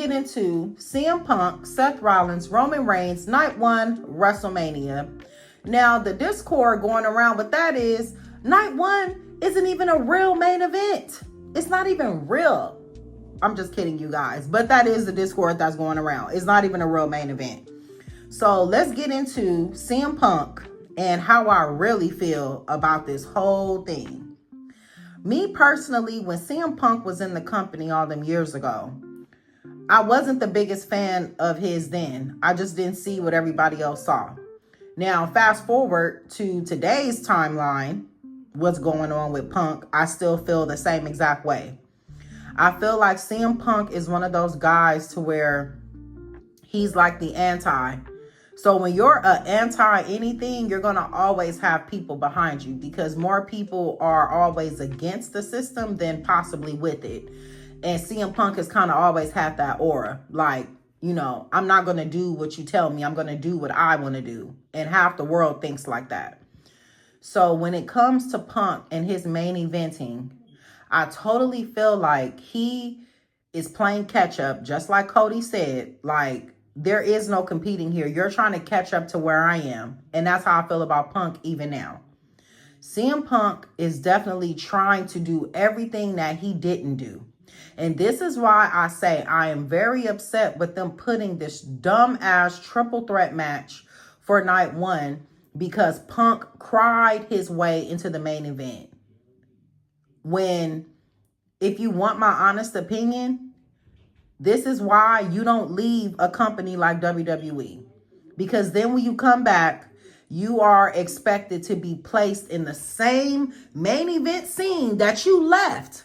Get into CM Punk, Seth Rollins, Roman Reigns, Night 1, WrestleMania. Now, the discord going around with that is Night 1 isn't even a real main event. It's not even real. I'm just kidding, you guys. But that is the discord that's going around. It's not even a real main event. So let's get into CM Punk and how I really feel about this whole thing. Me personally, when CM Punk was in the company all them years ago, I wasn't the biggest fan of his then. I just didn't see what everybody else saw. Now, fast forward to today's timeline, what's going on with Punk, I still feel the same exact way. I feel like CM Punk is one of those guys to where he's like the anti. So when you're an anti anything, you're going to always have people behind you because more people are always against the system than possibly with it. And CM Punk has kind of always had that aura. Like, you know, I'm not going to do what you tell me. I'm going to do what I want to do. And half the world thinks like that. So when it comes to Punk and his main eventing, I totally feel like he is playing catch up. Just like Cody said, like, there is no competing here. You're trying to catch up to where I am. And that's how I feel about Punk even now. CM Punk is definitely trying to do everything that he didn't do. And this is why I say I am very upset with them putting this dumb-ass triple threat match for Night 1 because Punk cried his way into the main event. When, if you want my honest opinion, this is why you don't leave a company like WWE. Because then when you come back, you are expected to be placed in the same main event scene that you left.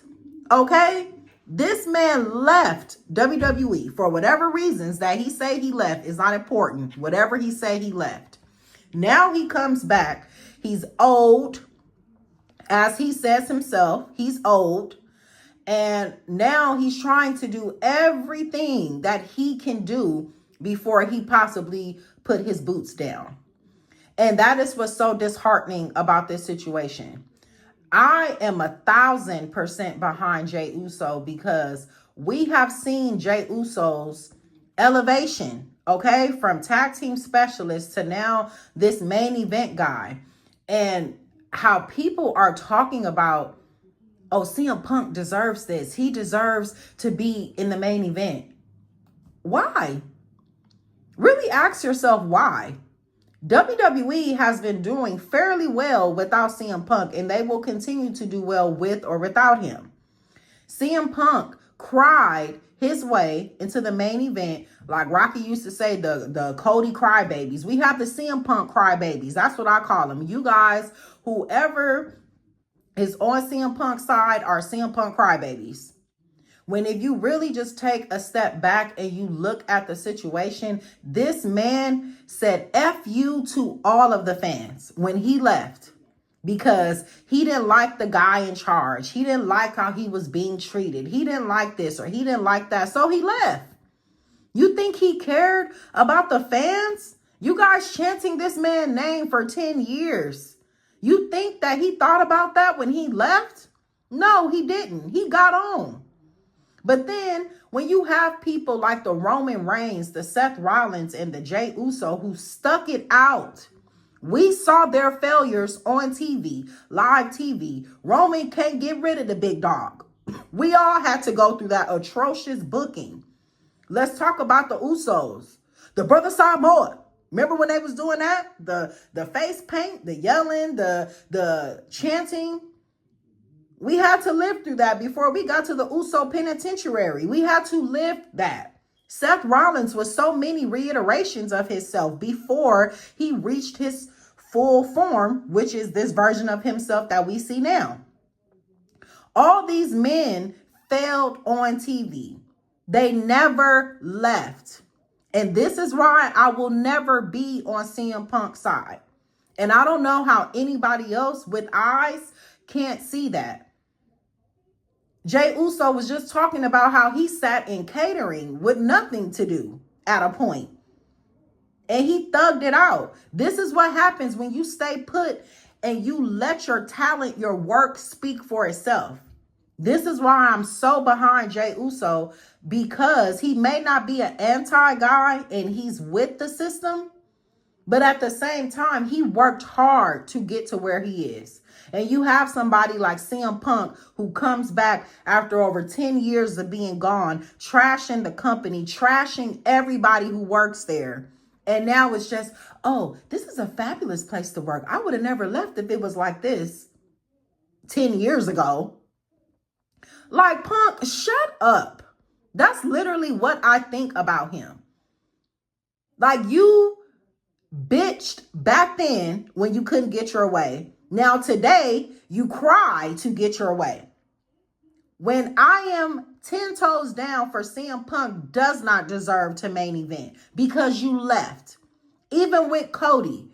Okay? This man left WWE for whatever reasons that he say he left is not important. Whatever he say he left. Now he comes back. He's old. As he says himself, he's old. And now he's trying to do everything that he can do before he possibly put his boots down. And that is what's so disheartening about this situation. I am 1,000% behind Jey USO because we have seen Jey USO's elevation, okay, from tag team specialist to now this main event guy. And how people are talking about, oh, CM Punk deserves this. He deserves to be in the main event. Why? Really ask yourself why. WWE has been doing fairly well without CM Punk, and they will continue to do well with or without him. CM Punk cried his way into the main event, like Rocky used to say, the Cody crybabies. We have the CM Punk crybabies. That's what I call them. You guys, whoever is on CM Punk's side are CM Punk crybabies. When if you really just take a step back and you look at the situation, this man said F you to all of the fans when he left because he didn't like the guy in charge. He didn't like how he was being treated. He didn't like this or he didn't like that. So he left. You think he cared about the fans? You guys chanting this man's name for 10 years. You think that he thought about that when he left? No, he didn't. He got on. But then when you have people like the Roman Reigns, the Seth Rollins, and the Jey USO who stuck it out, we saw their failures on TV, live TV. Roman can't get rid of the big dog. We all had to go through that atrocious booking. Let's talk about the Usos. The Brother Samoa. Remember when they was doing that? The face paint, the yelling, the chanting. We had to live through that before we got to the Uso Penitentiary. We had to live that. Seth Rollins was so many reiterations of himself before he reached his full form, which is this version of himself that we see now. All these men failed on TV. They never left. And this is why I will never be on CM Punk's side. And I don't know how anybody else with eyes can't see that. Jey USO was just talking about how he sat in catering with nothing to do at a point. And he thugged it out. This is what happens when you stay put and you let your talent, your work speak for itself. This is why I'm so behind Jey USO, because he may not be an anti-guy and he's with the system, but at the same time, he worked hard to get to where he is. And you have somebody like CM Punk who comes back after over 10 years of being gone, trashing the company, trashing everybody who works there. And now it's just, oh, this is a fabulous place to work. I would have never left if it was like this 10 years ago. Like, Punk, shut up. That's literally what I think about him. Like, you bitched back then when you couldn't get your way. Now today, you cry to get your way. When I am 10 toes down for CM Punk does not deserve to main event because you left. Even with Cody.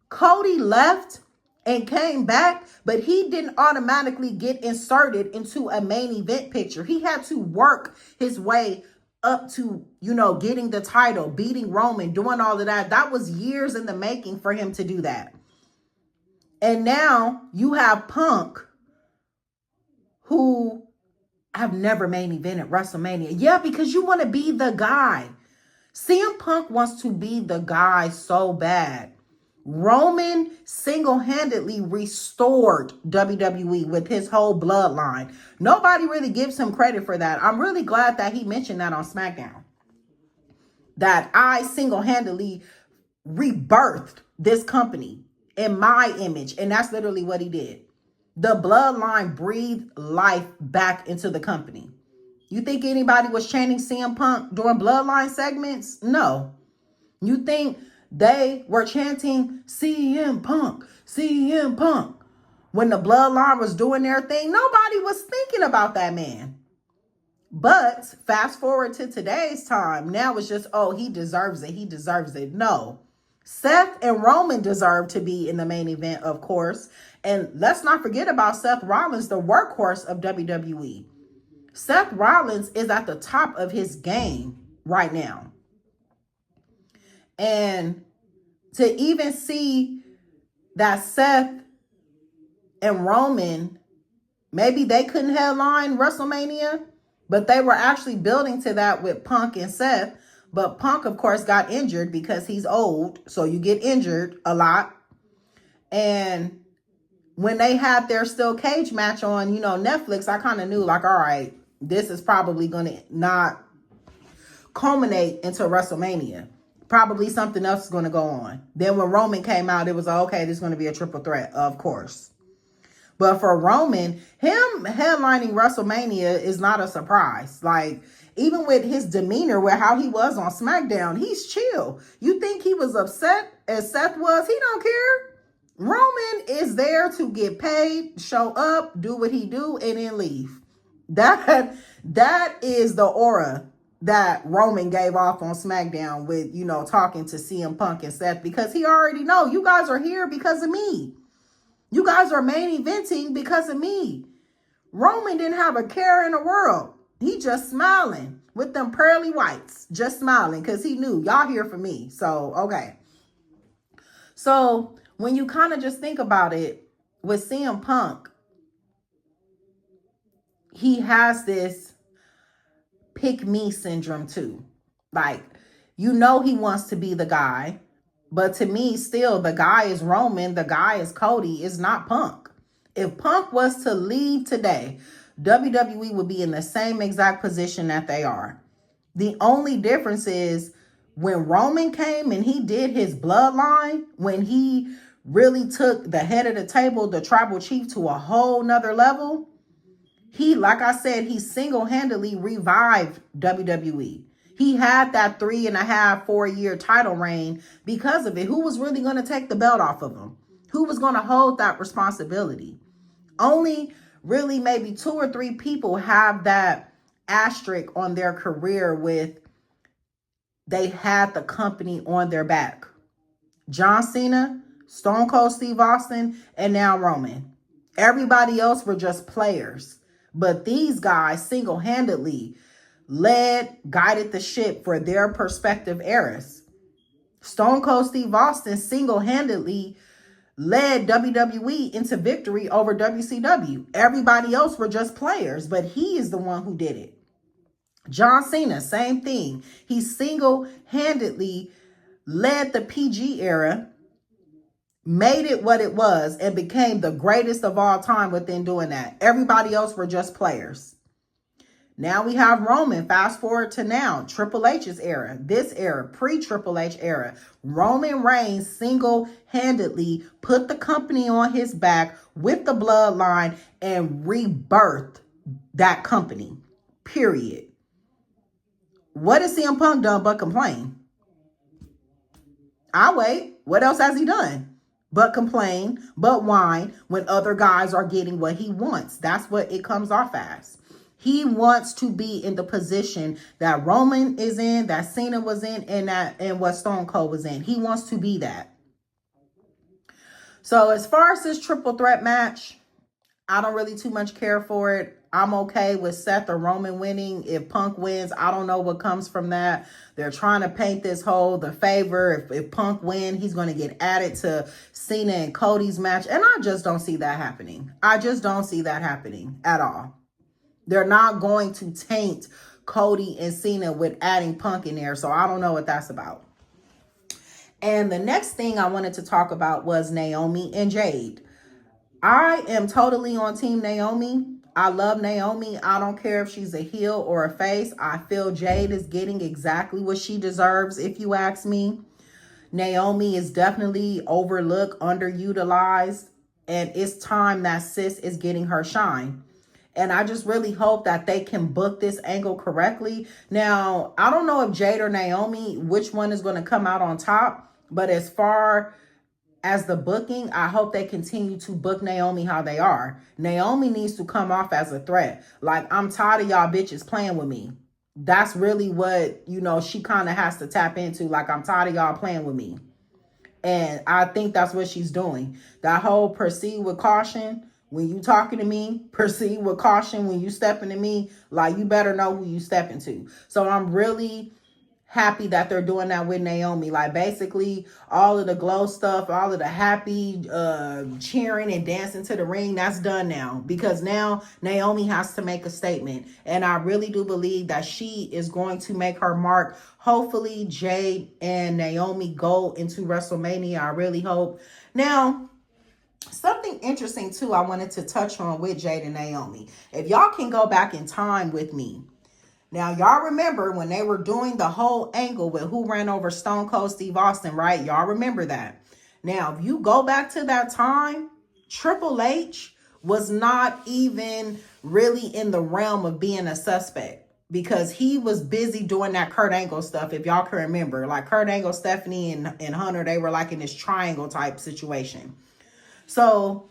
Cody left and came back, but he didn't automatically get inserted into a main event picture. He had to work his way up to, getting the title, beating Roman, doing all of that. That was years in the making for him to do that. And now you have Punk, who have never main event at WrestleMania. Yeah, because you want to be the guy. CM Punk wants to be the guy so bad. Roman single-handedly restored WWE with his whole bloodline. Nobody really gives him credit for that. I'm really glad that he mentioned that on SmackDown. That I single-handedly rebirthed this company in my image. And that's literally what he did. The bloodline breathed life back into the company. You think anybody was chanting CM Punk during bloodline segments? No. You think they were chanting CM Punk, CM Punk when the bloodline was doing their thing? Nobody was thinking about that man. But fast forward to today's time. Now it's just, oh, he deserves it. He deserves it. No. Seth and Roman deserve to be in the main event, of course. And let's not forget about Seth Rollins, the workhorse of WWE. Seth Rollins is at the top of his game right now. And to even see that Seth and Roman, maybe they couldn't headline WrestleMania, but they were actually building to that with Punk and Seth. But Punk, of course, got injured because he's old. So you get injured a lot. And when they had their steel cage match on, Netflix, I kind of knew like, all right, this is probably going to not culminate into WrestleMania. Probably something else is going to go on. Then when Roman came out, it was okay, this is going to be a triple threat, of course. But for Roman, him headlining WrestleMania is not a surprise. Like, even with his demeanor, with how he was on SmackDown, he's chill. You think he was upset as Seth was? He don't care. Roman is there to get paid, show up, do what he do, and then leave. That is the aura that Roman gave off on SmackDown with, talking to CM Punk and Seth, because he already know you guys are here because of me. You guys are main eventing because of me. Roman didn't have a care in the world. He just smiling with them pearly whites, just smiling because he knew y'all here for me. So, okay. So when you kind of just think about it with CM Punk, he has this pick me syndrome too. Like, he wants to be the guy, but to me still the guy is Roman, the guy is Cody, is not Punk. If Punk was to leave today, WWE would be in the same exact position that they are. The only difference is when Roman came and he did his bloodline, when he really took the head of the table, the tribal chief, to a whole nother level, he, like I said, he single-handedly revived WWE. He had that 3.5, 4-year title reign because of it. Who was really going to take the belt off of him? Who was going to hold that responsibility? Only really maybe 2 or 3 people have that asterisk on their career with they had the company on their back. John Cena, Stone Cold Steve Austin, and now Roman. Everybody else were just players. But these guys single-handedly led, guided the ship for their perspective eras. Stone Cold Steve Austin single-handedly led WWE into victory over WCW. Everybody else were just players, but he is the one who did it. John Cena, same thing. He single-handedly led the PG era, made it what it was, and became the greatest of all time within doing that. Everybody else were just players. Now we have Roman. Fast forward to now, Triple H's era, this era, pre-Triple H era. Roman Reigns single-handedly put the company on his back with the bloodline and rebirthed that company, period. What has CM Punk done but complain? I'll wait. What else has he done? But complain, but whine when other guys are getting what he wants. That's what it comes off as. He wants to be in the position that Roman is in, that Cena was in, and what Stone Cold was in. He wants to be that. So as far as this triple threat match, I don't really too much care for it. I'm okay with Seth or Roman winning. If Punk wins, I don't know what comes from that. They're trying to paint this whole the favor. If Punk wins, he's going to get added to Cena and Cody's match. And I just don't see that happening. I just don't see that happening at all. They're not going to taint Cody and Cena with adding Punk in there. So I don't know what that's about. And the next thing I wanted to talk about was Naomi and Jade. I am totally on Team Naomi. I love Naomi. I don't care if she's a heel or a face. I feel Jade is getting exactly what she deserves, if you ask me. Naomi is definitely overlooked, underutilized, and it's time that sis is getting her shine. And I just really hope that they can book this angle correctly. Now, I don't know if Jade or Naomi, which one is going to come out on top. But as far as the booking, I hope they continue to book Naomi how they are. Naomi needs to come off as a threat. Like, I'm tired of y'all bitches playing with me. That's really what, she kind of has to tap into. Like, I'm tired of y'all playing with me. And I think that's what she's doing. That whole proceed with caution. When you talking to me, proceed with caution. When you stepping to me, like, you better know who you stepping to. So I'm really happy that they're doing that with Naomi. Like, basically all of the glow stuff, all of the happy cheering and dancing to the ring, that's done now, because now Naomi has to make a statement. And I really do believe that she is going to make her mark. Hopefully Jade and Naomi go into WrestleMania. I really hope. Now, something interesting too I wanted to touch on with Jade and Naomi. If y'all can go back in time with me. Now, y'all remember when they were doing the whole angle with who ran over Stone Cold Steve Austin, right? Y'all remember that. Now, if you go back to that time, Triple H was not even really in the realm of being a suspect, because he was busy doing that Kurt Angle stuff, if y'all can remember. Like, Kurt Angle, Stephanie, and Hunter, they were like in this triangle type situation. So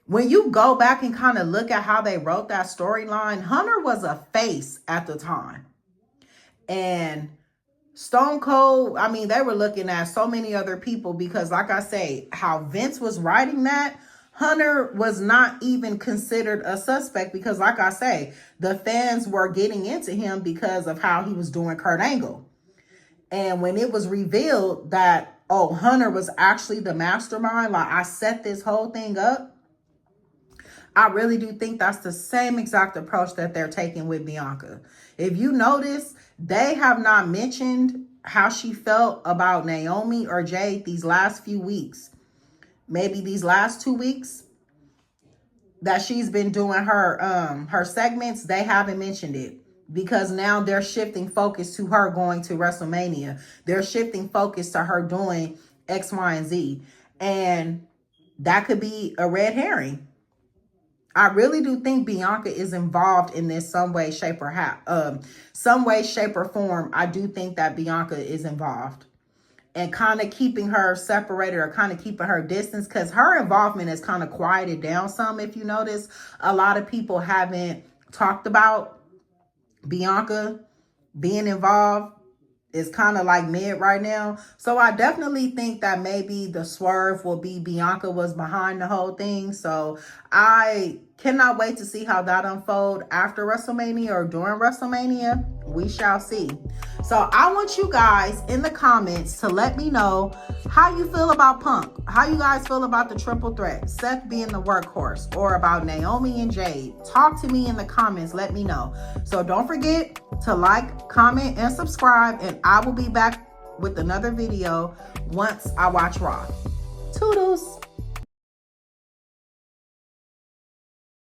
when you go back and kind of look at how they wrote that storyline, Hunter was a face at the time. And Stone Cold, I mean, they were looking at so many other people, because like I say, how Vince was writing that, Hunter was not even considered a suspect, because like I say, the fans were getting into him because of how he was doing Kurt Angle. And when it was revealed that, oh, Hunter was actually the mastermind, like, I set this whole thing up, I really do think that's the same exact approach that they're taking with Bianca. If you notice, they have not mentioned how she felt about Naomi or Jade these last few weeks. Maybe these last 2 weeks that she's been doing her segments, they haven't mentioned it. Because now they're shifting focus to her going to WrestleMania. They're shifting focus to her doing X, Y, and Z. And that could be a red herring. I really do think Bianca is involved in this some way, shape, or form. I do think that Bianca is involved, and kind of keeping her separated, or kind of keeping her distance, because her involvement is kind of quieted down some. If you notice, a lot of people haven't talked about Bianca being involved. Is kind of like mid right now. So I definitely think that maybe the swerve will be Bianca was behind the whole thing. So I cannot wait to see how that unfolds after WrestleMania or during WrestleMania. We shall see. So I want you guys in the comments to let me know how you feel about Punk. How you guys feel about the triple threat, Seth being the workhorse, or about Naomi and Jade. Talk to me in the comments. Let me know. So don't forget to like, comment, and subscribe. And I will be back with another video once I watch Raw. Toodles.